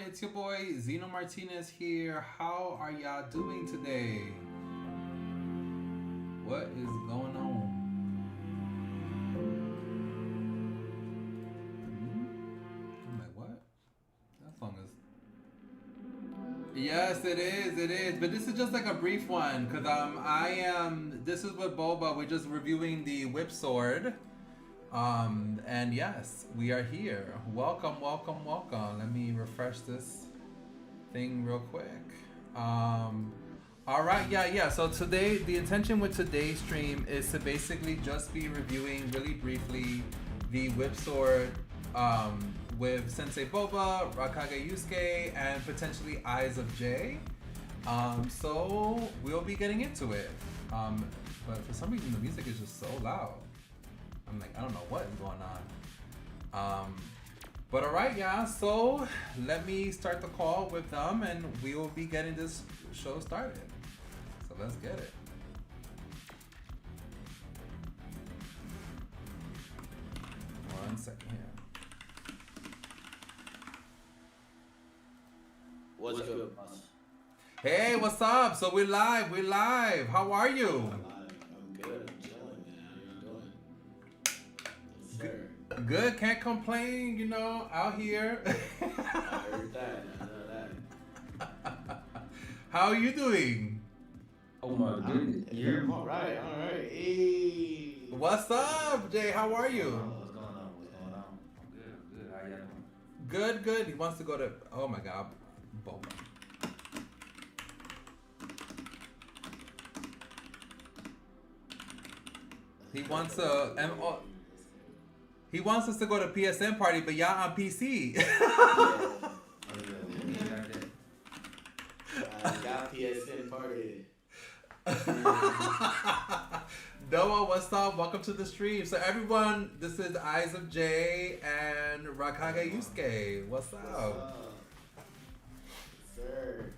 It's your boy Xeno Martinez here. How are y'all doing today? What is going on? I'm like, what? That song is... Yes, it is. But this is just like a brief one, because this is with Boba. We're just reviewing the Whip Sword. And yes, we are here. Welcome. Let me refresh this thing real quick. All right, yeah. So today, the intention with today's stream is to basically just be reviewing really briefly the Whip Sword with Sensei Boba, Raikage Yusuke, and potentially Eyes of J. So we'll be getting into it. But for some reason, the music is just so loud. I'm like, I don't know what is going on. But all right, yeah, so let me start the call with them and we will be getting this show started. So let's get it. One second here. What's good, boss? Hey, what's up? So we're live. How are you? I'm good. I'm chilling, man. How you doing? Yes, sir. Good, can't complain, you know, out here. I heard that. I know that. How are you doing? Oh my goodness. You're all right. Hey. What's up, Jay? How are you? What's going on? I'm good. How y'all doing? Good. He wants to go to, oh my God, Boba. He wants he wants us to go to PSN party, but y'all on PC. I got PSN party. Noah, what's up? Welcome to the stream. So everyone, this is Eyes of J and Raikage Yusuke. What's up? Sir.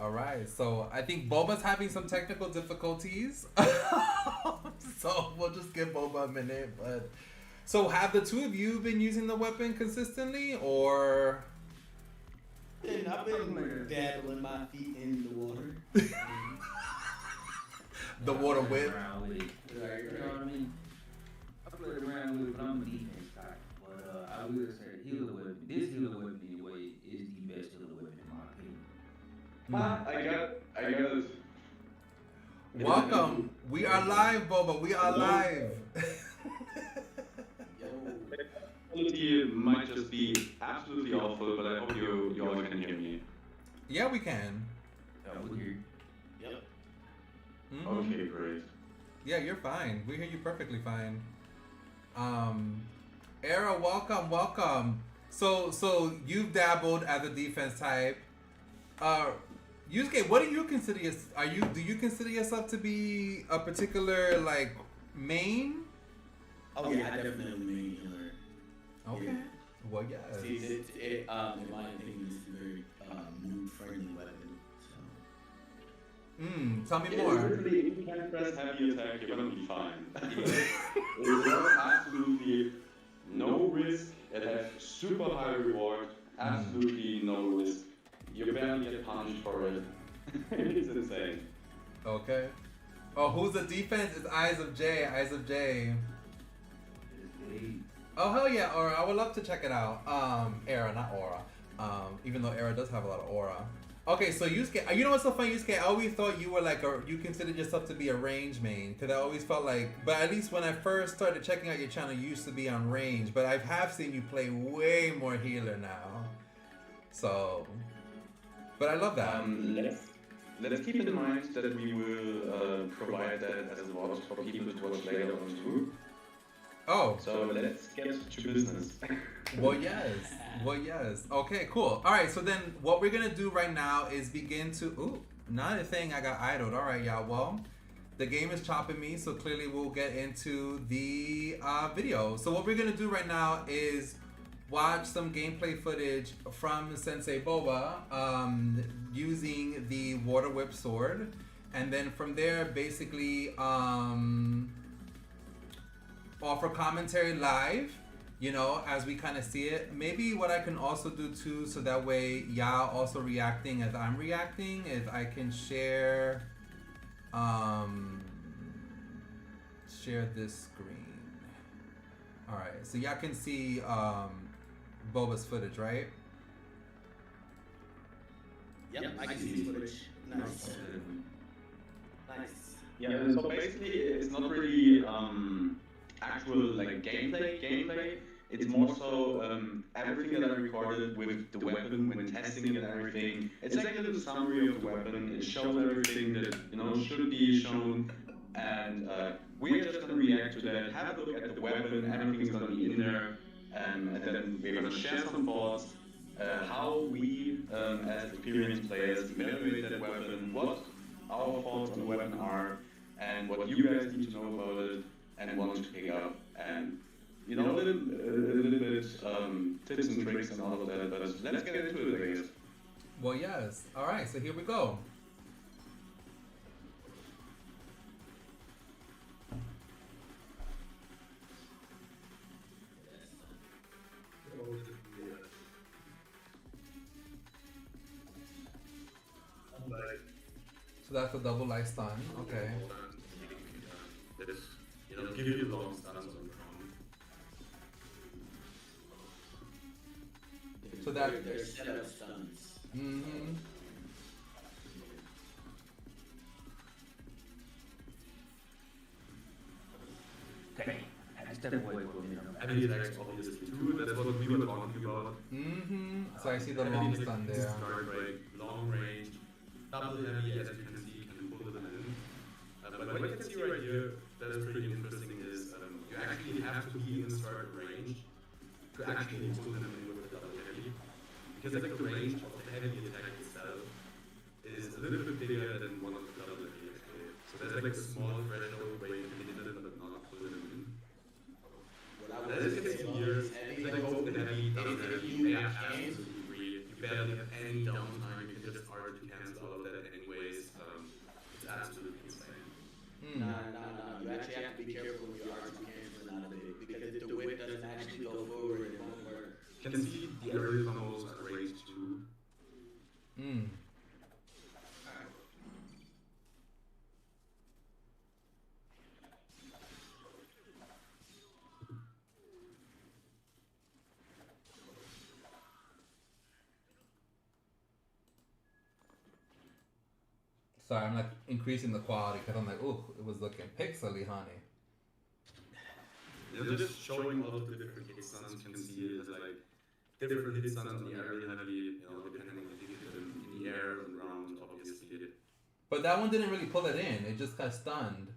All right, so I think Boba's having some technical difficulties. So we'll just give Boba a minute, but... So have the two of you been using the weapon consistently, or? I've been dabbling my feet in the water. The water whip. You know what I mean? I played around with it, but I'm a defense type. But I will say healer weapon. This healer weapon anyway is the best healer weapon in my opinion. I got it. Welcome. We are live, Boba. We are live. Quality might just be absolutely awful, but I hope you all can hear me. Yeah, we can. We hear. Yep. Mm-hmm. Okay, great. Yeah, you're fine. We hear you perfectly fine. Era, welcome. So you've dabbled as a defense type. Yusuke, what do you consider do you consider yourself to be a particular like main? Oh yeah, I definitely main healer. Okay. Yeah. Well, yes. See, in my opinion, it's a very mood-friendly weapon. So. Tell me Yeah, more. literally, if you can press heavy attack, you're gonna be fine. There's absolutely no risk. It has super high reward. Absolutely no risk. You barely get punished for it. It's insane. Okay. Oh, who's the defense? It's Eyes of J. Oh, hell yeah, Aura. I would love to check it out. Era, not Aura. Even though Era does have a lot of aura. Okay, so Yusuke, you know what's so funny, Yusuke? I always thought you were like you considered yourself to be a range main. Because I always felt like, but at least when I first started checking out your channel, you used to be on range. But I have seen you play way more healer now. So, but I love that. Let's keep in mind that we will provide that as a watch for people to watch later on too. Oh. So let's get to business. Well, yes. Okay, cool. All right, so then what we're going to do right now is begin to... Ooh, another thing I got idled. All right, y'all. Well, the game is chopping me, so clearly we'll get into the video. So what we're going to do right now is watch some gameplay footage from Sensei Boba using the Water Whip Sword. And then from there, basically... offer commentary live you know, as we kind of see it. Maybe what I can also do too, so that way y'all also reacting as I'm reacting, is I can share share this screen. All right, so y'all can see Boba's footage, right? Yep, I can see his footage. Nice. Nice. Yeah, so basically it's not really actual like gameplay. It's more so everything that I recorded with the weapon when testing it and everything. It's like a little summary of the weapon. It shows everything that should be shown, and we're just gonna react to that. Have a look at the weapon. Everything's gonna be in there, and then we're gonna share some thoughts. How we, as experienced players, evaluate that weapon, what our thoughts on the weapon are, and what you guys need to know about it and want to pick up, and a little bit tips and tricks and all of that. But let's get into it, I guess. Well, yes. All right, so here we go. So that's a double light stun. Okay. Give you long stuns on Chrome. So that. They're setup stuns. Mm-hmm. Okay, step away for a minute. Heavy attacks, obviously, too. That's what we were talking about. Mm-hmm. So I see the long stun there. Start break, long range, double heavy, as you can see, can pull them in. But what you can see right here, that's pretty interesting, is you actually have to be in start range to actually pull them in with the double heavy. Because like the range of the heavy attack itself is a little bit bigger than one of the double heavy actually. So there's like a small threshold where you can hit them but not pull them in. As you can see here, it's like both the heavy, double heavy, they are absolutely free. You barely have any downtime, you can just hard to cancel all of that anyways. It's absolutely insane. No. You actually have to be careful with your R2 cancel out of it, because if the whip doesn't actually go forward, it won't work. You can see the aerial combos are range too. Sorry, I'm like increasing the quality because I'm like, ooh, it was looking pixely, honey. Just showing all of the different hit stuns, you can see it as like different hit stuns on the aerial heavy, depending on if you hit them in the air and ground, obviously. But that one didn't really pull it in. It just got stunned.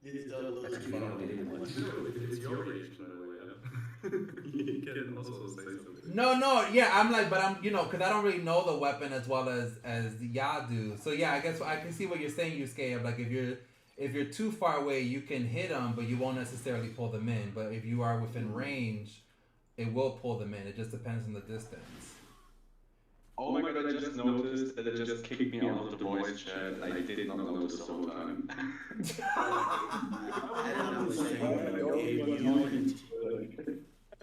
It's double That's actually not what they didn't want. It's your reaction, by the way. You can also say something. No, yeah, I'm like, but I'm, because I don't really know the weapon as well as y'all do. So yeah, I guess I can see what you're saying, Yusuke. Of like, if you're too far away, you can hit them, but you won't necessarily pull them in. But if you are within range, it will pull them in. It just depends on the distance. Oh my god, I just noticed that it just kicked me out of the voice chat. I did not notice the whole time.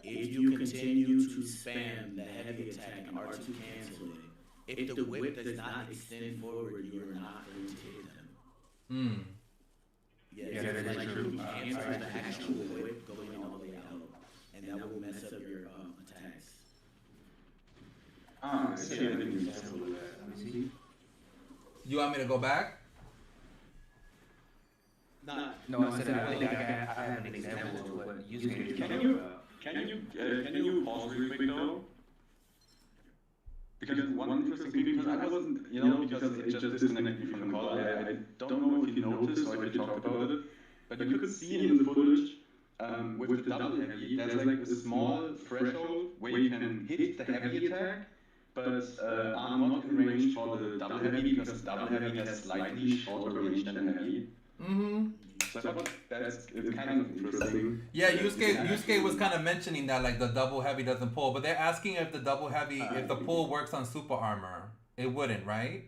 If you continue to spam the heavy attack and R2 cancel it, if the whip does not extend forward, you are not going to hit them. Yeah, it's like you cancel the actual whip going all the way out, and that will mess up your attacks. I see. I didn't cancel that. Let me see. You want me to go back? No, I said I think I have an example of what Yusuke is talking about. Can you pause real quick though? Because one interesting thing, because I wasn't, because it just disconnected me from the call. I don't know if you noticed or if you talked about it, but you could see in the footage with the double heavy, there's like a small threshold where you can hit the heavy attack, but are not in range for the double heavy because double heavy has slightly shorter range than the heavy. So that's kind of interesting. Yeah, Yusuke was kind of mentioning that like the double heavy doesn't pull, but they're asking if the double heavy, if the pull works on super armor. It wouldn't, right?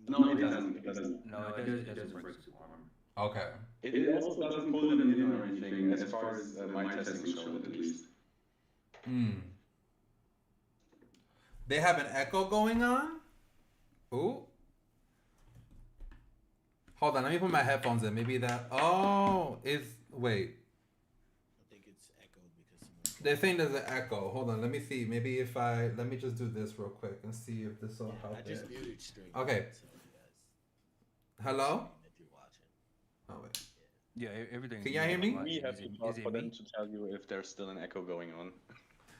No, it doesn't. No, it doesn't work super armor. Okay. It also doesn't pull them in or anything, as far as my testing showed at least. Mm. They have an echo going on? Ooh. Hold on, let me put my headphones in. Maybe that. Oh, is. Wait. I think it's echoed because someone. They're saying there's an echo. Hold on, let me see. Maybe if I. Let me just do this real quick and see if this will help I just it. muted stream. Okay. So you guys. Hello? Stream if you're watching. Oh, wait. Yeah, everything. Can y'all hear me? We have to talk is for it them me? to tell you if there's still an echo going on.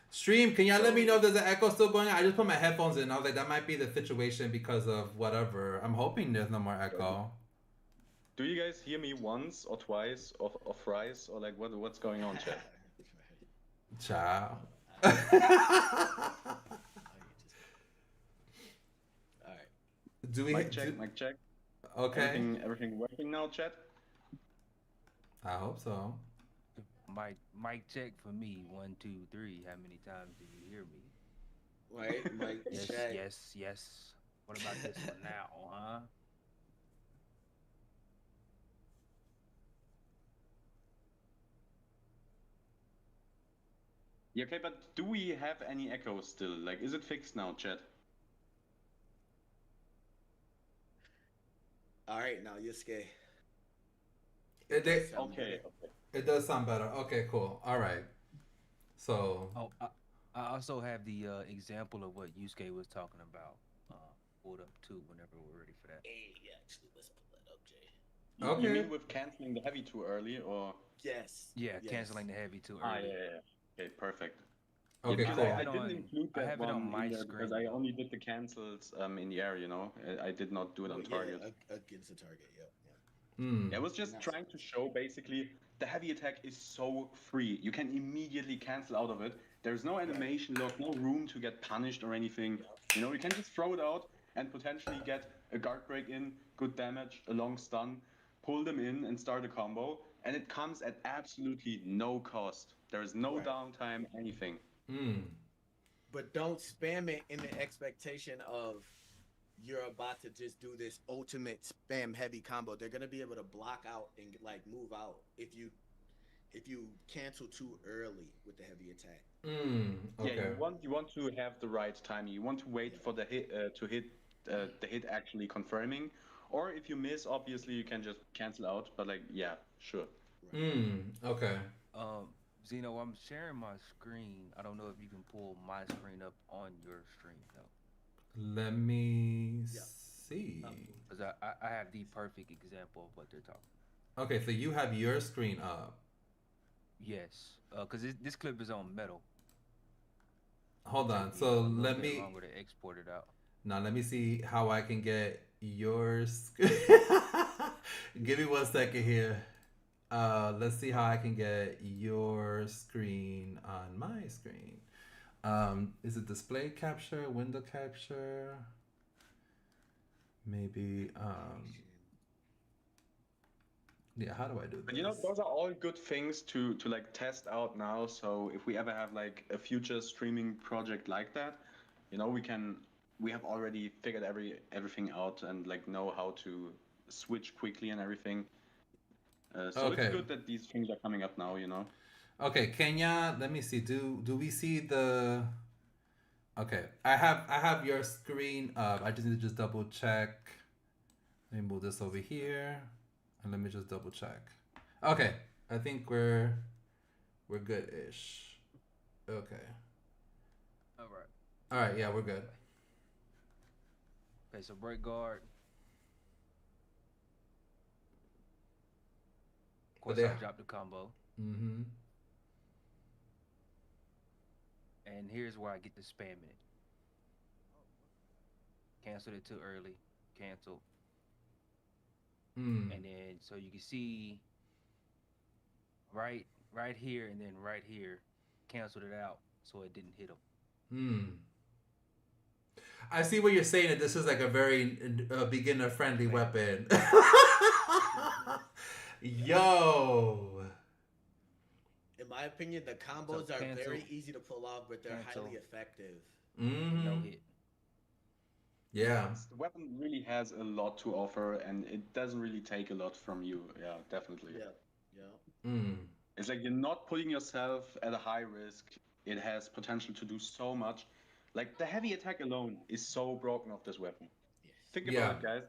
Stream, can y'all let me know if there's an echo still going on? I just put my headphones in. I was like, that might be the situation because of whatever. I'm hoping there's no more echo. Do you guys hear me once or twice or thrice or like what's going on, chat? Ciao. Alright. Do we Mic check, mic check. Okay. Everything working now, chat? I hope so. Mic check for me. 1, 2, 3. How many times do you hear me? Right, mic Yes, check. yes. What about this one now, huh? Yeah, okay, but do we have any echoes still? Like, is it fixed now, chat? Alright, now you're scared. Okay. Okay. It does sound better. Okay, cool. All right. So. Oh, I also have the example of what Yusuke was talking about. Pulled up too whenever we're ready for that. Hey, actually, let's pull that up, Jay. You Okay. mean with canceling the heavy too early or? Yes. Yeah, yes. canceling the heavy too Ah, early. yeah. Okay, perfect. Okay, because cool. I didn't include I that have it on one my in there because screen, I though. only did the cancels in the air, you know. I did not do it on target. Yeah, against the target, yep. Mm. I was just trying to show basically the heavy attack is so free. You can immediately cancel out of it. There's no animation lock, no room to get punished or anything. You know, you can just throw it out and potentially get a guard break in, good damage, a long stun, pull them in and start a combo. And it comes at absolutely no cost. There is no downtime, anything. Mm. But don't spam it in the expectation of you're about to just do this ultimate spam heavy combo. They're gonna be able to block out and like move out if you cancel too early with the heavy attack. Mm. Okay. Yeah, you want to have the right timing. You want to wait for the hit the hit actually confirming. Or if you miss, obviously you can just cancel out. But like, yeah, sure. Mm. Okay. Xeno, I'm sharing my screen. I don't know if you can pull my screen up on your stream though. Let me see. Because I have the perfect example of what they're talking. Okay, so you have your screen up. Yes, because this clip is on metal. Hold on. Take me So a little let bit me. longer to export it out. Now let me see how I can get yours. Give me 1 second here. Let's see how I can get your screen on my screen. Is it display capture, window capture? Maybe. Yeah, how do I do this? But you know, those are all good things to like test out now. So if we ever have like a future streaming project like that, you know, we have already figured everything out and like know how to switch quickly and everything. So it's good that these things are coming up now, you know. Okay, Kenya, let me see. Do we see the? Okay, I have your screen up. I just need to just double check. Let me move this over here, and let me just double check. Okay, I think we're good-ish. Okay. All right. Yeah, we're good. Okay, so break guard. Of course, I dropped the combo. Mm-hmm. And here's where I get to spamming it. Canceled it too early. Canceled. And then, so you can see right here and then right here, canceled it out so it didn't hit him. I see what you're saying. That this is like a very beginner-friendly weapon. Yo. In my opinion, the combos are very easy to pull off, but they're highly effective. No hit. Yeah. The weapon really has a lot to offer, and it doesn't really take a lot from you. Yeah, definitely. Yeah. It's like you're not putting yourself at a high risk it has potential to do so much. Like the heavy attack alone is so broken of this weapon. Yes. Think Yeah. about it, guys.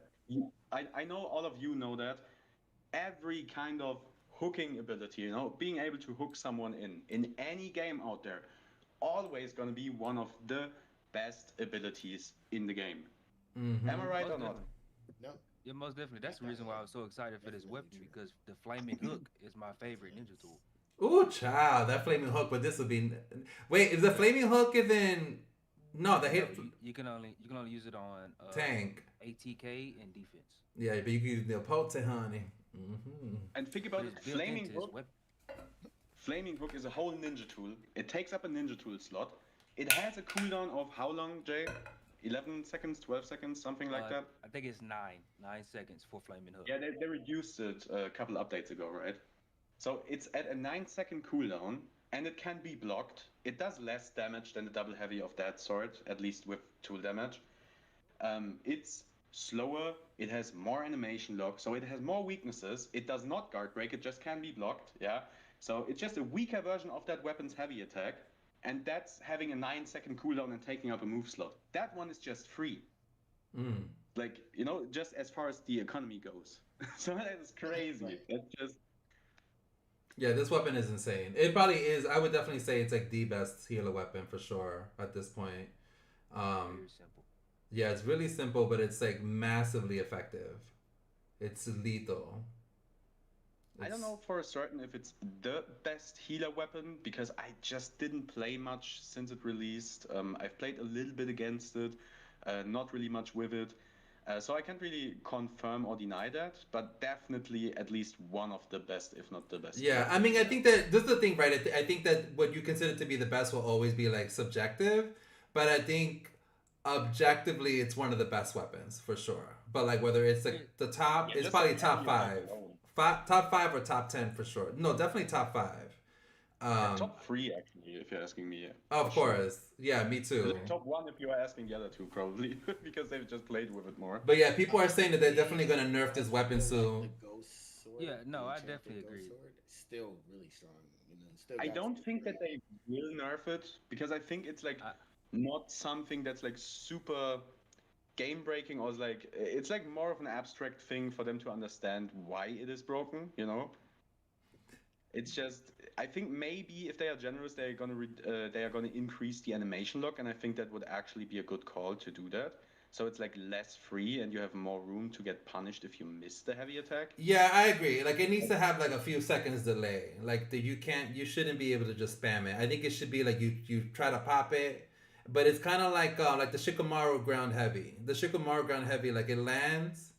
I know all of you know that every kind of hooking ability, you know, being able to hook someone in any game out there, always going to be one of the best abilities in the game. Mm-hmm. Am I right Most or not? definitely. No. Yeah, most definitely. That's the reason why I was so excited for this weapon, because the flaming hook is my favorite ninja tool. Ooh, child, that flaming hook. But this would be. Wait, is the flaming hook even? No, the No, hit you can only use it on tank. ATK and defense. Yeah, but you can use the pote, honey. Mm-hmm. And think But about it's it, built flaming into this hook. weapon. Flaming hook is a whole ninja tool. It takes up a ninja tool slot. It has a cooldown of how long, Jay? 11 seconds, 12 seconds, something like that? I think it's 9 seconds for flaming hook. Yeah, they reduced it a couple updates ago, right? So it's at a 9-second cooldown, and it can be blocked. It does less damage than the double heavy of that sort, at least with tool damage. It's slower, it has more animation lock, so it has more weaknesses. It does not guard break, it just can be blocked, yeah? So it's just a weaker version of that weapon's heavy attack, and that's having a 9-second cooldown and taking up a move slot. That one is just free. Like, you know, just as far as the economy goes. So that is crazy. It's just... Yeah, this weapon is insane. It probably is. I would definitely say it's like the best healer weapon for sure at this point. Very simple. Yeah, it's really simple, but it's like massively effective. It's lethal. I don't know for certain if it's the best healer weapon, because I just didn't play much since it released. I've played a little bit against it, not really much with it. So I can't really confirm or deny that, but definitely at least one of the best, if not the best. Yeah, I mean, I think that this is the thing, right? I think that what you consider to be the best will always be like subjective, but I think objectively it's one of the best weapons for sure. But like whether it's like the top, it's probably top 5. Top 5 or top 10 for sure. No, definitely top 5. Top 3 actually, if you're asking me. Of course, yeah, me too. Like top 1 if you are asking the other two, probably, because they've just played with it more. But yeah, people are saying that they're definitely gonna nerf this weapon soon. The ghost sword. Yeah, no, the I enchanted definitely ghost agree. sword, it's still really strong. You know, it's still I got don't some think that great- they will nerf it, because I think it's like not something that's like super game breaking, or like it's like more of an abstract thing for them to understand why it is broken, you know. It's just, I think maybe if they are generous, they are gonna increase the animation lock, and I think that would actually be a good call to do that. So it's like less free, and you have more room to get punished if you miss the heavy attack. Yeah, I agree. Like it needs to have like a few seconds delay. Like you shouldn't be able to just spam it. I think it should be like you try to pop it, but it's kind of like the Shikamaru ground heavy. The Shikamaru ground heavy, like it lands,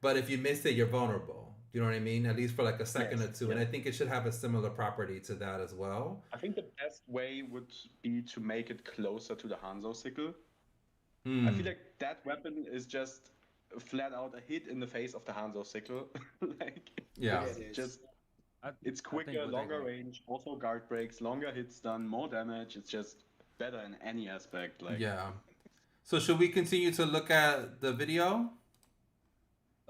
but if you miss it, you're vulnerable. You know what I mean? At least for like a second or two. And I think it should have a similar property to that as well. I think the best way would be to make it closer to the Hanzo sickle. Hmm. I feel like that weapon is just flat out a hit in the face of the Hanzo sickle. Like, Yeah. it's quicker, longer range, also guard breaks, longer hit stun, more damage. It's just better in any aspect. Like, yeah. So should we continue to look at the video?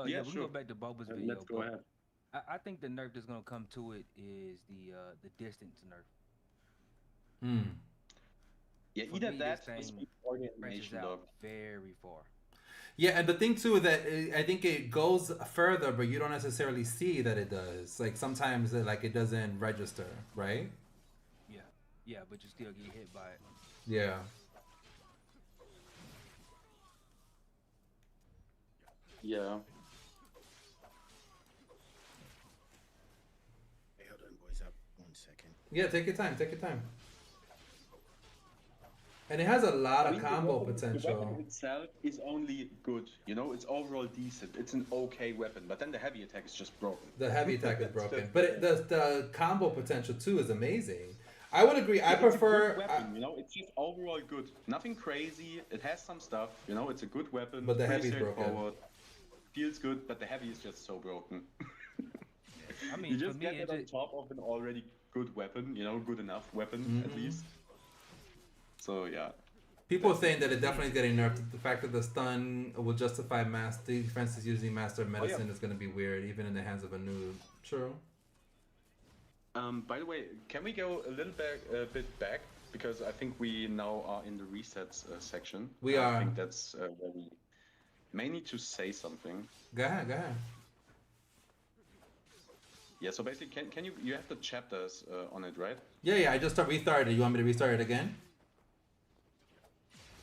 Oh yeah, we can go back to Boba's video. Let's go ahead. I think the nerf that's gonna come to it is the distance nerf. Yeah, For either me, that this thing or the branches animation out dog. very far. Yeah, and the thing too is that I think it goes further, but you don't necessarily see that it does. Like sometimes it doesn't register, right? Yeah, but you still get hit by it. Yeah. Yeah. Hey, hold on, boys. Up 1 second. Yeah, take your time. Take your time. And it has a lot of combo The potential. weapon itself is only good, you know, it's overall decent. It's an okay weapon, but then the heavy attack is just broken. The heavy attack is broken, but the combo potential too is amazing. I would agree. I prefer. It's a good weapon, you know, it's just overall good. Nothing crazy. It has some stuff, you know. It's a good weapon. But the pretty heavy's broken. straightforward. Feels good, but the heavy is just so broken. I mean, You for just me, get it it on just, top of an already good weapon, you know, good enough weapon at least. So yeah. People are saying that it definitely is getting nerfed. The fact that the stun will justify mass defenses using master medicine is going to be weird, even in the hands of a noob. True. By the way, can we go a little bit back? because I think we now are in the resets section. We are. I think that's where we may need to say something. Go ahead, go ahead. Yeah, so basically, can you have the chapters on it, right? Yeah, I just restarted. You want me to restart it again?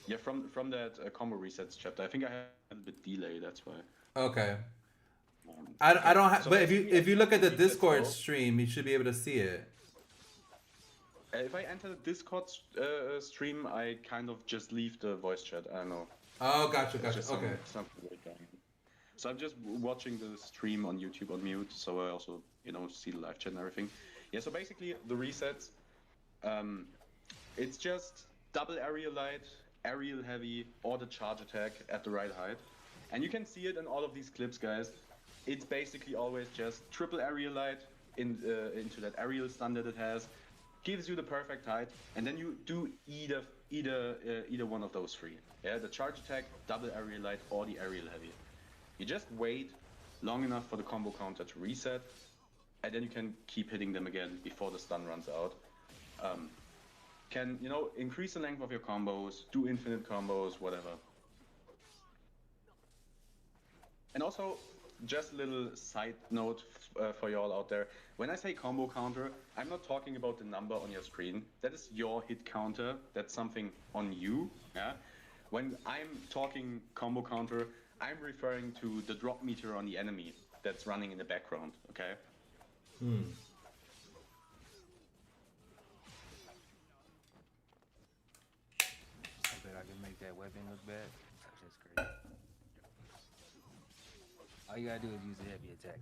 Yeah, from that combo resets chapter. I think I have a bit delay, that's why. Okay. I don't have, so but if you look at the Discord go. stream, you should be able to see it. If I enter the Discord stream, I kind of just leave the voice chat. I don't know. Oh, gotcha. Just Okay. something weird going on. So I'm just watching the stream on YouTube on mute, so I also, see the live chat and everything. Yeah, so basically the resets, it's just double aerial light, aerial heavy, or the charge attack at the right height. And you can see it in all of these clips, guys. It's basically always just triple aerial light into that aerial stun that it has, gives you the perfect height, and then you do either one of those three. Yeah, the charge attack, double aerial light, or the aerial heavy. You just wait long enough for the combo counter to reset, and then you can keep hitting them again before the stun runs out. Can, increase the length of your combos, do infinite combos, whatever. And also, just a little side note for y'all out there. When I say combo counter, I'm not talking about the number on your screen. That is your hit counter. That's something on you. Yeah. When I'm talking combo counter, I'm referring to the drop meter on the enemy that's running in the background. Okay. I bet I can make that weapon look bad. That's crazy. All you gotta do is use the heavy attack.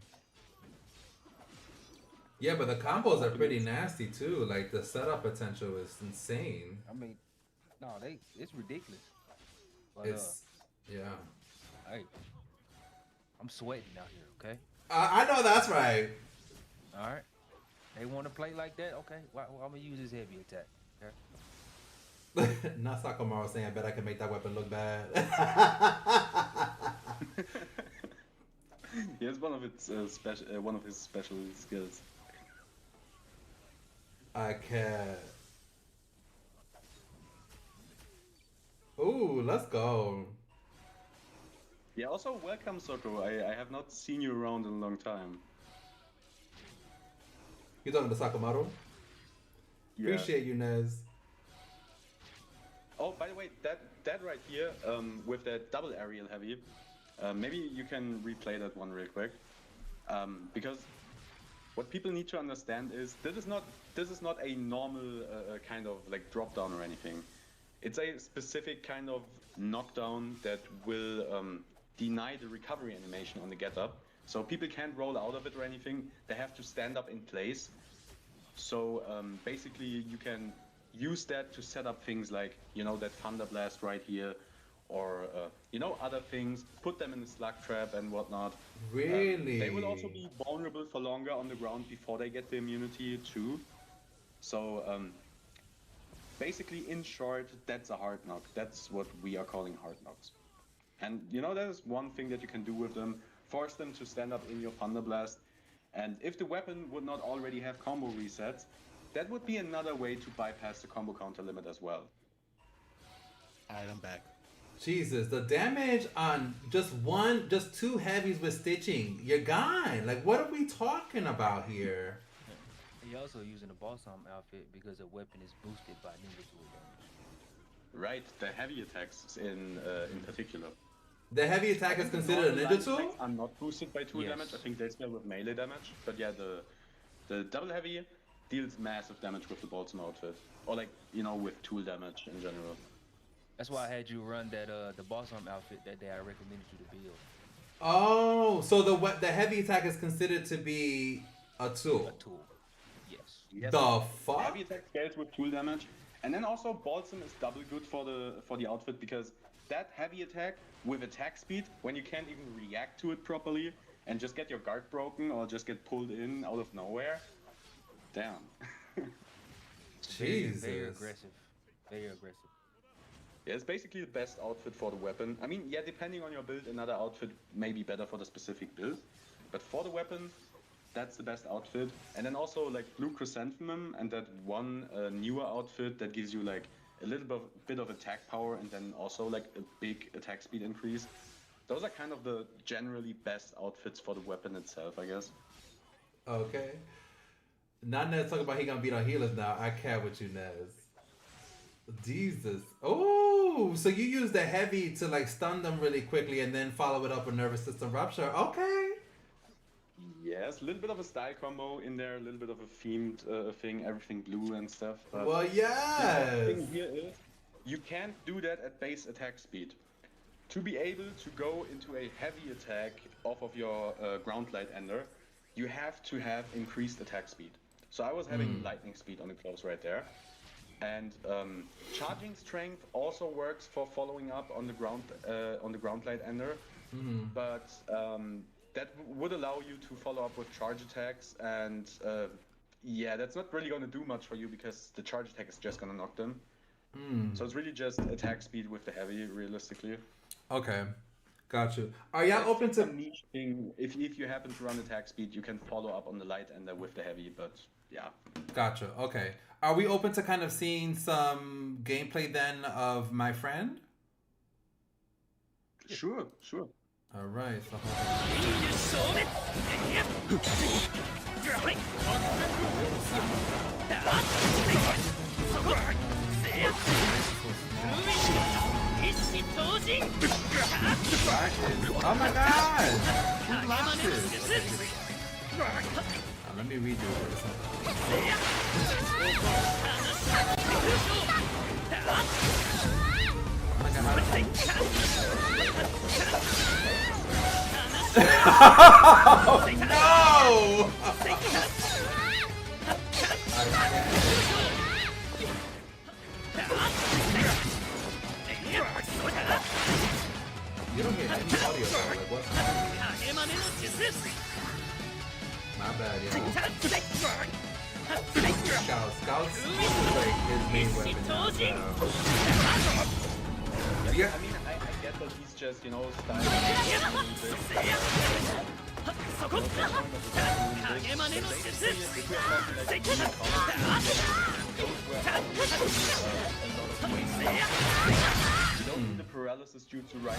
Yeah, but the combos are pretty nasty too. Like the setup potential is insane. I mean, no, it's ridiculous. But, Yeah. hey, I'm sweating out here, okay? I know that's right. All right. They want to play like that? Okay. Well, I'm going to use this heavy attack. Okay? Not Sakamoto saying, I bet I can make that weapon look bad. Yeah, it's one of his special skills. I can't. Ooh, let's go. Yeah, also welcome, Soko. I have not seen you around in a long time. You talking to Sakamoto? Yeah. Appreciate you, Nez. Oh, by the way, that right here, with that double aerial heavy, maybe you can replay that one real quick, because what people need to understand is this is not a normal kind of like drop down or anything. It's a specific kind of knockdown that will deny the recovery animation on the get up. So people can't roll out of it or anything. They have to stand up in place. So basically you can use that to set up things like, that Thunder Blast right here, or, other things, put them in the slug trap and whatnot. Really? They will also be vulnerable for longer on the ground before they get the immunity too. So basically, in short, that's a hard knock. That's what we are calling hard knocks. And that is one thing that you can do with them. Force them to stand up in your Thunder Blast. And if the weapon would not already have combo resets, that would be another way to bypass the combo counter limit as well. Alright, I'm back. Jesus, the damage on just two heavies with stitching, you're gone. Like, what are we talking about here? He also using the boss arm outfit because the weapon is boosted by ninja tool damage. Right, the heavy attacks in particular. The heavy attack is considered a ninja tool? I'm not boosted by tool Yes. damage. I think they spell with melee damage. But yeah, the double heavy deals massive damage with the Balsam outfit, or with tool damage in general. That's why I had you run that the boss arm outfit that day. I recommended you to build. Oh, so the heavy attack is considered to be a tool. A tool. Yes. Yes. The fuck? Heavy attack scales with tool damage, and then also Balsam is double good for the outfit because that heavy attack with attack speed, when you can't even react to it properly and just get your guard broken or just get pulled in out of nowhere, damn. Jesus. Very aggressive. Very aggressive. Yeah, it's basically the best outfit for the weapon. I mean, yeah, depending on your build, another outfit may be better for the specific build. But for the weapon, That's the best outfit. And then also like Blue Chrysanthemum and that one newer outfit that gives you like a little bit of attack power and then also like a big attack speed increase. Those are kind of the generally best outfits for the weapon itself, I guess. Okay. Not Nez talking about he gonna beat on healers now. I care with you, Nez. Jesus. Oh, so you use the heavy to like stun them really quickly and then follow it up with nervous system rupture. Okay. Yes, a little bit of a style combo in there, a little bit of a themed thing, everything blue and stuff. But Well, yes. the thing here is, you can't do that at base attack speed. To be able to go into a heavy attack off of your ground light ender, you have to have increased attack speed. So I was having lightning speed on the close right there. And charging strength also works for following up on the ground light ender. But that would allow you to follow up with charge attacks, and yeah, that's not really going to do much for you because the charge attack is just going to knock them. So it's really just attack speed with the heavy, realistically. Okay, got you. Are y'all open to? A niche thing. If you happen to run attack speed, you can follow up on the light ender with the heavy, but yeah. Gotcha. Okay. Are we open to kind of seeing some gameplay then of my friend? Sure. All right. So hold on. Oh my God! Who blocked this? Let me redo this. Oh my God! No! You don't get any audio though, like what? My bad, yeah. Scouts is like his main weapon now, so. Yeah, I mean, I get that he's just, styling. You don't need the paralysis due to right.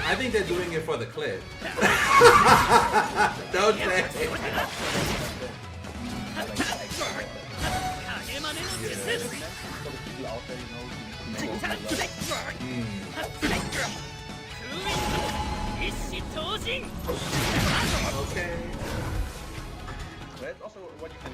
I think they're doing it for the clip. Don't say. Okay. That's also what you can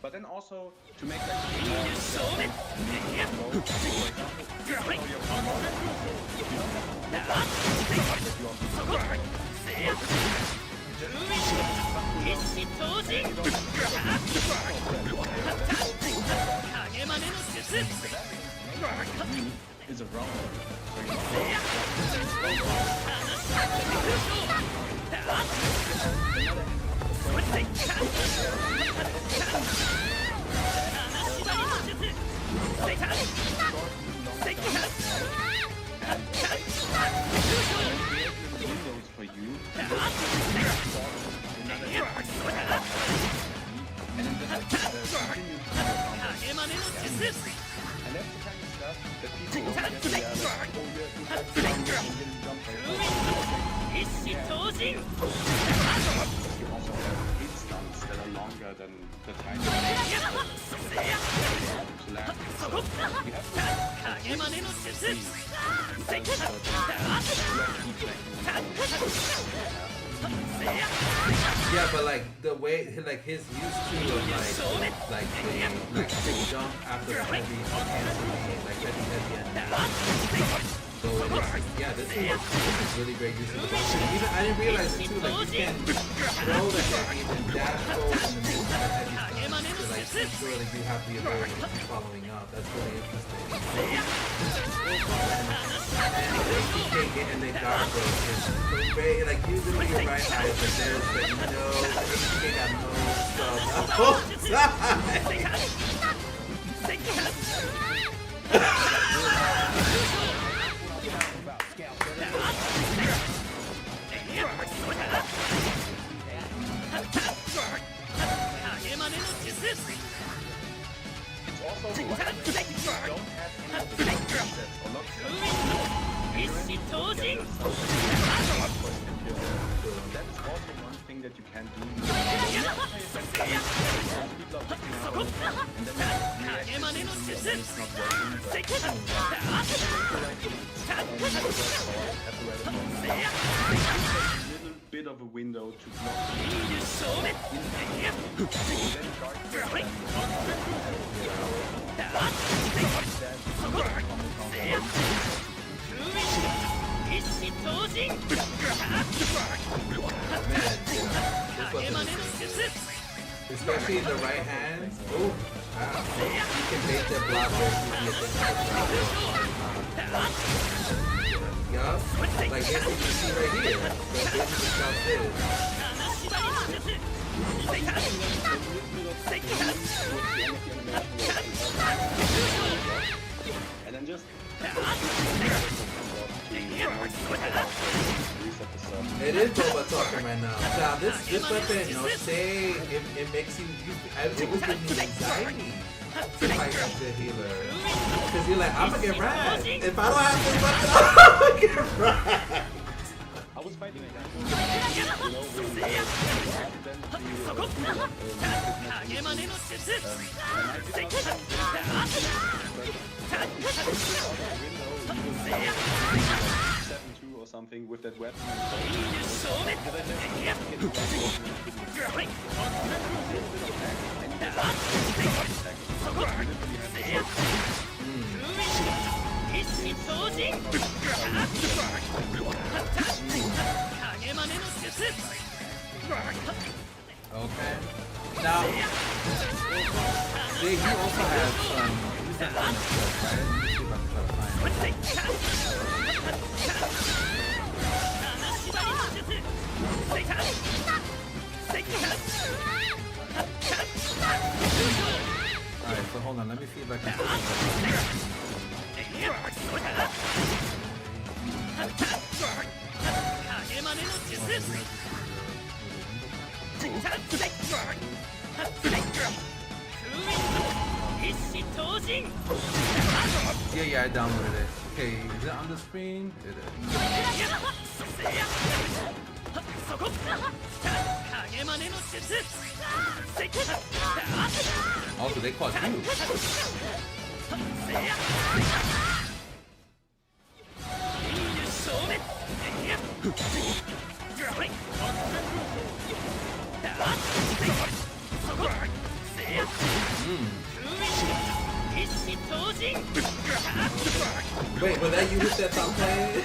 But then also to make that is around. For you. And then just continue and that's the kind of stuff that people don't get to You also have hit stunts that are longer than the time to land. So you have to Yeah, but like the way, like his used to like the jump after the heavy canceling, like heavy and so yeah, this is really great use of the button. Even I didn't realize it too. Like you can throw the heavy and then dash forward in the middle of the heavy stuff to like make sure that you have the ability to keep following up. That's really interesting. And the can't get in the guard broke is great. Like usually you're right eye, but there's like no, the HK got no stuff the whole time. It's also one way if you don't have any of the sets or not that is also one thing that you can do. People are picking out and then reacting when it's not working. A little bit of a window to block Especially in the right hand. Oh, wow. You can bait their block very easily. Yup. Like this you can see right here. But this is stuff and then just it is Boba talking right now. Now this weapon, you know, say it makes you it was giving me anxiety to fight the healer. Because you're like, I'm gonna get rad. If I don't have this weapon, I'm gonna get rad. I was fighting a guy or something with that weapon. Okay. Now, he also has use that kind of stuff, right? Let me see if I can try to find it. Alright, so hold on, let me see if I can Yeah, I downloaded it. Okay, is it on the screen? It is. Also, they caught you. Wait, was that you who said stop playing?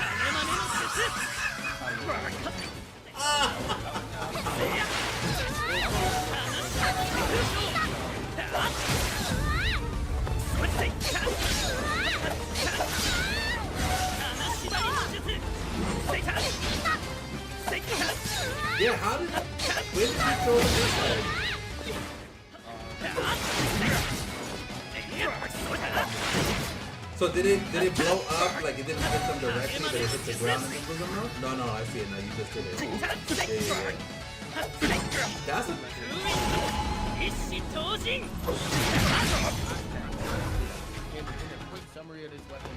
Yeah, how did when did you throw it this way? So did it blow up like it didn't hit them directly, but it hit the ground and it blew them up? No, I see it now. You just did it. Yeah. That's a quick summary of this weapon.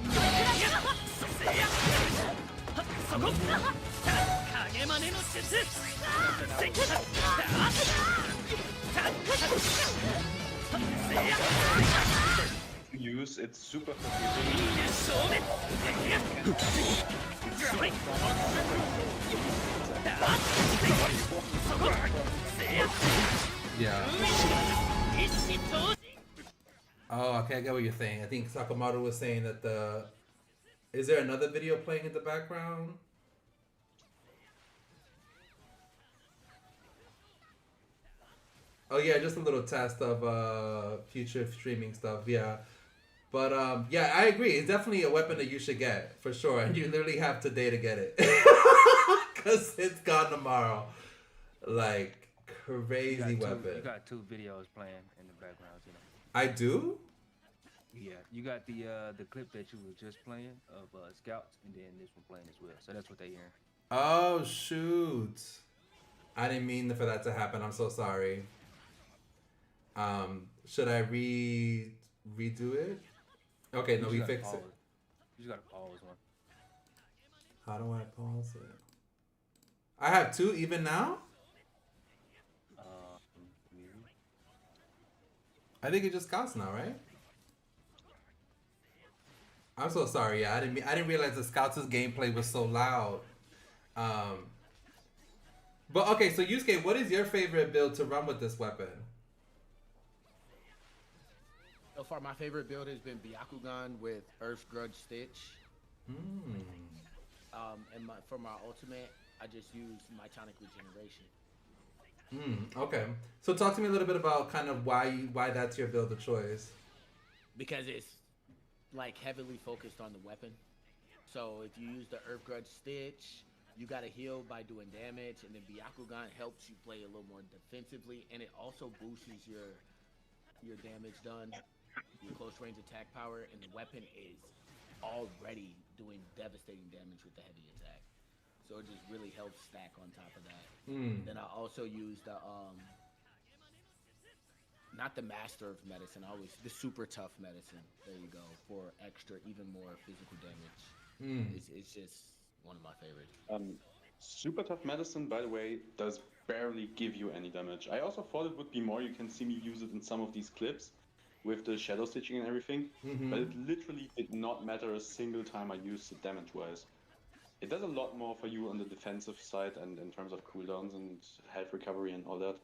use. It's super confusing. Yeah. Oh, okay, I get what you're saying. I think Sakamoto was saying that the... Is there another video playing in the background? Oh yeah, just a little test of future streaming stuff, yeah. But yeah, I agree. It's definitely a weapon that you should get, for sure. And you literally have today to get it. Because it's gone tomorrow. Like, crazy weapon. You got 2 videos playing in the background, you know. I do? Yeah, you got the clip that you were just playing of Scouts, and then this one playing as well. So that's what they hearing. Oh, shoot. I didn't mean for that to happen. I'm so sorry. Should I redo it? Okay, no, we fixed it. You just gotta pause one. How do I pause it? I have 2 even now? I think it just counts now, right? I'm so sorry. Yeah, I didn't realize the Scouts' gameplay was so loud. But okay, so Yusuke, what is your favorite build to run with this weapon? So far, my favorite build has been Byakugan with Earth Grudge Stitch. And for my ultimate, I just use Mitonic Regeneration. Okay. So talk to me a little bit about kind of why that's your build of choice. Because it's like heavily focused on the weapon. So if you use the Earth Grudge Stitch, you gotta heal by doing damage, and then Byakugan helps you play a little more defensively, and it also boosts your damage done, your close range attack power, and the weapon is already doing devastating damage with the heavy attack. So it just really helps stack on top of that. Then I also use the not the Master of Medicine, the Super Tough Medicine. There you go, for extra, even more physical damage. It's just one of my favorites. Super Tough Medicine, by the way, does barely give you any damage. I also thought it would be more. You can see me use it in some of these clips with the shadow stitching and everything, but it literally did not matter a single time I used it damage-wise. It does a lot more for you on the defensive side and in terms of cooldowns and health recovery and all that.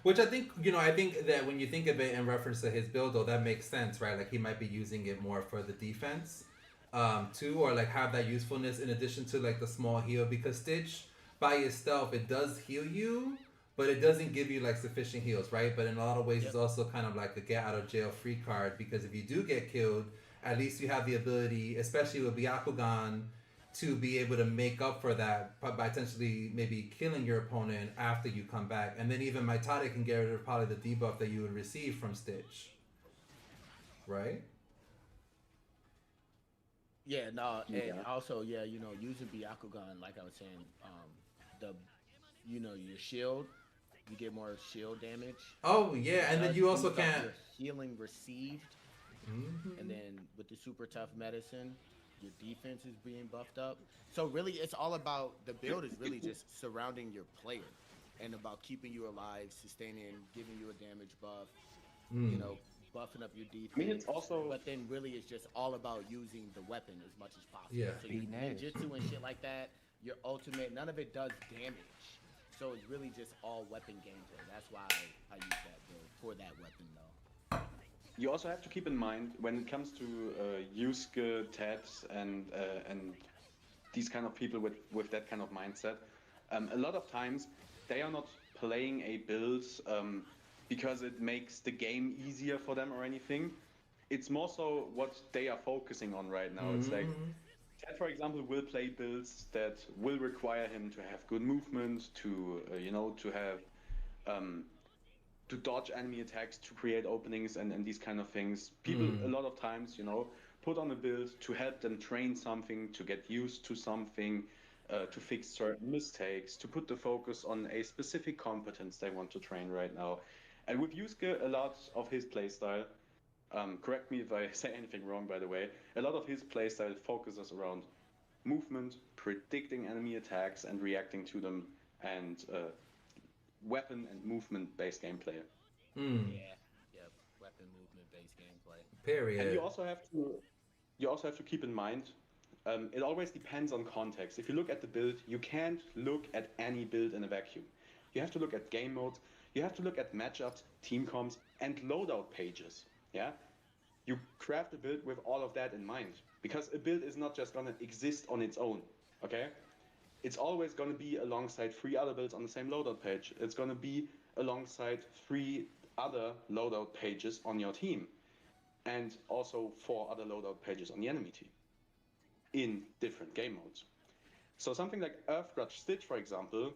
Which I think, I think that when you think of it in reference to his build, though, that makes sense, right? Like he might be using it more for the defense, too, or like have that usefulness in addition to like the small heal, because Stitch by itself, it does heal you, but it doesn't give you like sufficient heals, right? But in a lot of ways, it's also kind of like a get out of jail free card, because if you do get killed, at least you have the ability, especially with Byakugan, to be able to make up for that by potentially maybe killing your opponent after you come back. And then even Mitonic can get rid of probably the debuff that you would receive from Stitch. Right? Yeah, no, and also, using Byakugan, like I was saying, your shield, you get more shield damage. Oh, yeah, and then you also can't... Your healing received, and then with the Super Tough Medicine, your defense is being buffed up. So really, it's all about, the build is really just surrounding your player and about keeping you alive, sustaining, giving you a damage buff, buffing up your defense. I mean, it's also... But then really it's just all about using the weapon as much as possible. Yeah. So your ninjutsu and shit like that, your ultimate, none of it does damage. So it's really just all weapon gameplay. That's why I use that build for that weapon, though. You also have to keep in mind, when it comes to Yusuke, Ted, and these kind of people with that kind of mindset, a lot of times they are not playing a build because it makes the game easier for them or anything. It's more so what they are focusing on right now. It's like, Ted, for example, will play builds that will require him to have good movement, to to have to dodge enemy attacks, to create openings and these kind of things. People a lot of times, put on a build to help them train something, to get used to something, to fix certain mistakes, to put the focus on a specific competence they want to train right now. And with Yusuke, a lot of his playstyle, correct me if I say anything wrong, by the way, a lot of his playstyle focuses around movement, predicting enemy attacks and reacting to them, and weapon and movement based gameplay. Weapon movement based gameplay. Period. And you also have to keep in mind, it always depends on context. If you look at the build, you can't look at any build in a vacuum. You have to look at game modes, you have to look at matchups, team comps, and loadout pages. Yeah, you craft a build with all of that in mind, because a build is not just gonna exist on its own. Okay, it's always gonna be alongside 3 other builds on the same loadout page. It's gonna be alongside 3 other loadout pages on your team, and also 4 other loadout pages on the enemy team in different game modes. So something like Earthgrudge Stitch, for example,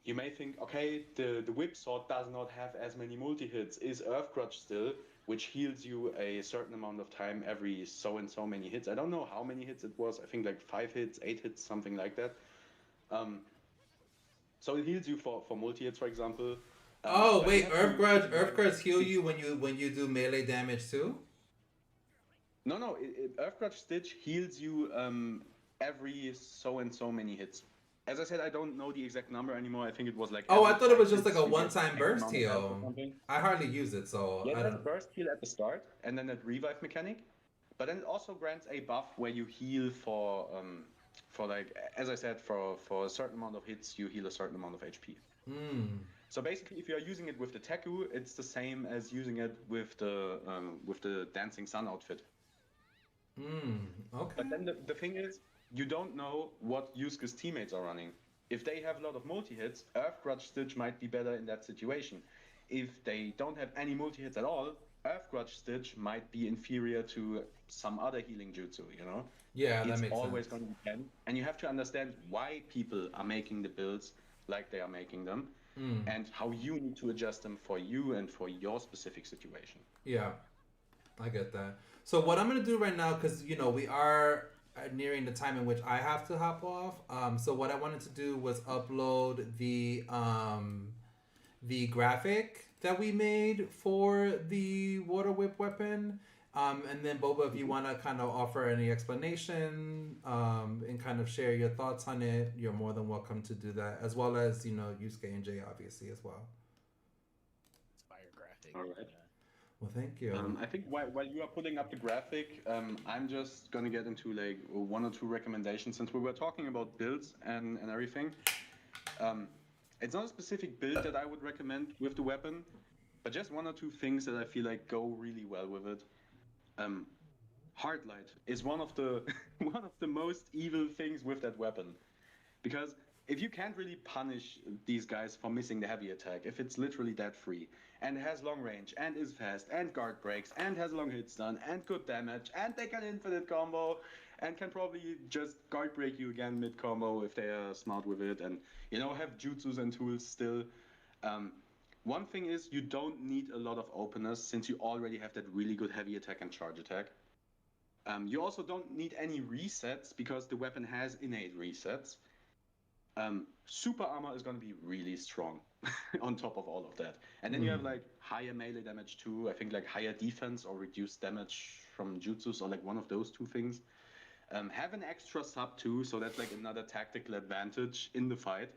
you may think, okay, the whip sword does not have as many multi-hits. Is Earthgrudge still, which heals you a certain amount of time every so and so many hits. I don't know how many hits it was. I think like 5 hits, 8 hits, something like that. So it heals you for multi-hits, for example. Oh wait, Earthgrudge heal you when you do melee damage too? No, Earthgrudge Stitch heals you every so and so many hits. As I said, I don't know the exact number anymore. I think it was like. Oh, I thought it was just like a one-time burst heal. I hardly use it, so yeah, I don't. Burst heal at the start, and then that revive mechanic. But then it also grants a buff where you heal for like, as I said, for a certain amount of hits, you heal a certain amount of HP. So basically, if you are using it with the Teku, it's the same as using it with the Dancing Sun outfit. Okay. But then the thing is, you don't know what Yusuke's teammates are running. If they have a lot of multi-hits, Earthgrudge Stitch might be better in that situation. If they don't have any multi-hits at all, Earthgrudge Stitch might be inferior to some other healing jutsu, you know? Yeah, that makes sense. It's always going to depend. And you have to understand why people are making the builds like they are making them, and how you need to adjust them for you and for your specific situation. Yeah, I get that. So what I'm going to do right now, because, you know, we are nearing the time in which I have to hop off. So what I wanted to do was upload the graphic that we made for the water whip weapon. And then Boba, if you want to kind of offer any explanation and kind of share your thoughts on it, you're more than welcome to do that, as well as, you know, Yusuke and Jay, obviously, as well. Fire graphic. All right. Well, thank you. I think while you are putting up the graphic, I'm just going to get into like 1 or 2 recommendations, since we were talking about builds and everything. It's not a specific build that I would recommend with the weapon, but just 1 or 2 things that I feel like go really well with it. Heartlight is one of the most evil things with that weapon, because if you can't really punish these guys for missing the heavy attack, if it's literally that free and has long range and is fast and guard breaks and has long hit stun and good damage and they can infinite combo and can probably just guard break you again mid combo if they are smart with it, and, you know, have jutsus and tools still. One thing is, you don't need a lot of openness, since you already have that really good heavy attack and charge attack. You also don't need any resets, because the weapon has innate resets. Super armor is going to be really strong on top of all of that. And then you have like higher melee damage too. I think like higher defense or reduced damage from jutsus, or like one of those 2 things. Have an extra sub too, so that's like another tactical advantage in the fight.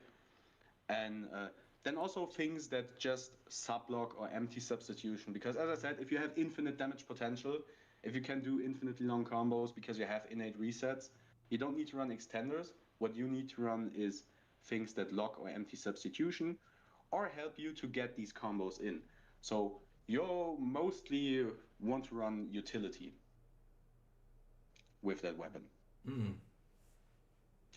And then also things that just sub-block or empty substitution, because as I said, if you have infinite damage potential, if you can do infinitely long combos because you have innate resets, you don't need to run extenders. What you need to run is things that lock or empty substitution, or help you to get these combos in. So you mostly want to run utility with that weapon.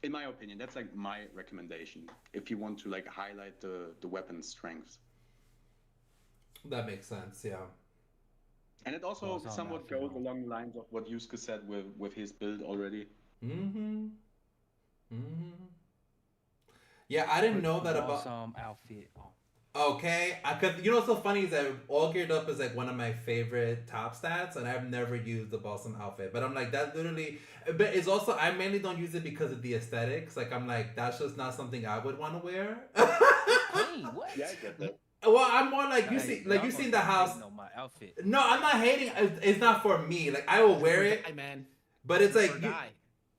In my opinion, that's like my recommendation, if you want to like highlight the weapon's strengths. That makes sense, yeah. And it also somewhat goes along the lines of what Yusuke said with his build already. Yeah, I didn't know that about Awesome outfit. Okay, cause you know what's so funny is that all geared up is like one of my favorite top stats, and I've never used the balsam outfit. But I'm like, that literally, but it's also, I mainly don't use it because of the aesthetics. Like, I'm like, that's just not something I would want to wear. Hey, what? Yeah, I get that. Well, I'm more like, you see, like, you seen the house. No, my outfit. No, I'm not hating. It's not for me. Like, I will wear it. Hey, man. But it's like,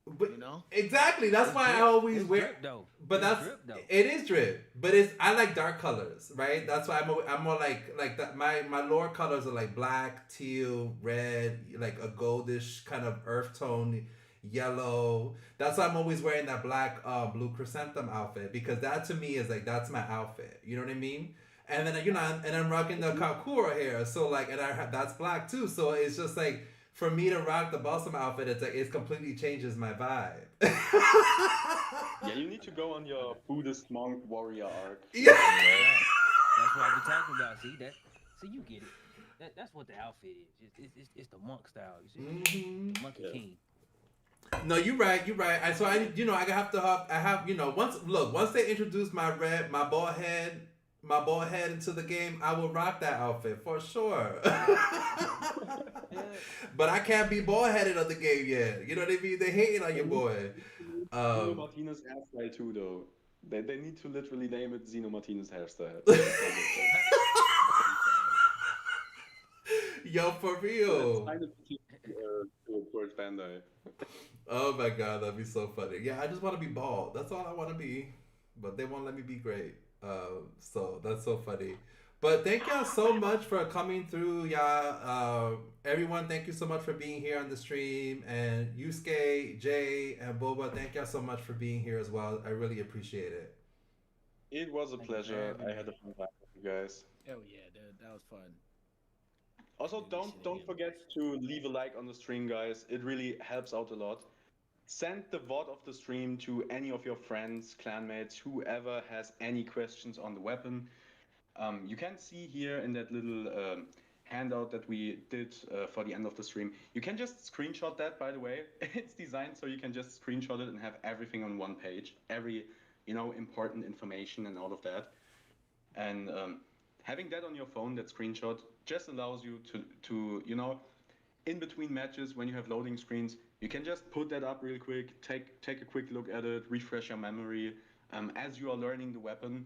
But, You know? exactly. That's why I always It's wear. drip, though. But It's that's drip, though. it is drip. But it's I like dark colors, right? That's why I'm more like that. My lower colors are like black, teal, red, like a goldish kind of earth tone, yellow. That's why I'm always wearing that black blue chrysanthem outfit because that to me is like that's my outfit. You know what I mean? And then and I'm rocking the kakura hair, so like, and that's black too. So it's just like for me to rock the Balsam outfit, it's like it completely changes my vibe. Yeah, you need to go on your Buddhist monk warrior arc. Yeah. That's what I've been talking about. See that? See, you get it. That's what the outfit is. It's the monk style. You see? Mm-hmm. The Monkey King. No, you're right. I have once they introduce my bald head into the game, I will rock that outfit for sure. But I can't be bald headed on the game yet. You know what I mean? They hating on your boy. Xeno Martinez hairstyle too, though. They need to literally name it Xeno Martinez hairstyle. Yo, for real. Towards Bandai. Oh my god, that'd be so funny. Yeah, I just want to be bald. That's all I want to be. But they won't let me be great. So that's so funny. But thank y'all so much for coming through, y'all. Everyone, thank you so much for being here on the stream. And Yusuke, Jay, and Boba, thank y'all so much for being here as well. I really appreciate it. It was a pleasure. I had a fun time with you guys. Oh yeah, dude, that was fun. Also, don't forget to leave a like on the stream, guys. It really helps out a lot. Send the VOD of the stream to any of your friends, clanmates, whoever has any questions on the weapon. You can see here in that little handout that we did for the end of the stream. You can just screenshot that, by the way. It's designed so you can just screenshot it and have everything on one page. Every, important information and all of that. And having that on your phone, that screenshot, just allows you to in between matches when you have loading screens, you can just put that up real quick, take a quick look at it, refresh your memory as you are learning the weapon.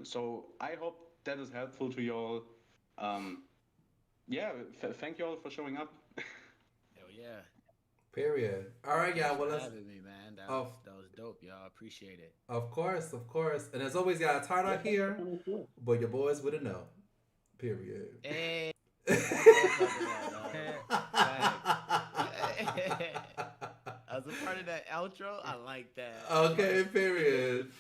So I hope that is helpful to y'all. Thank y'all for showing up. Hell yeah. Period. All right, y'all. Well, Thanks for having me, man. That was dope, y'all. Appreciate it. Of course. And as always, y'all, it's hard out here, but your boys would know. Period. Hey. As a part of that outro, I like that. Okay, period.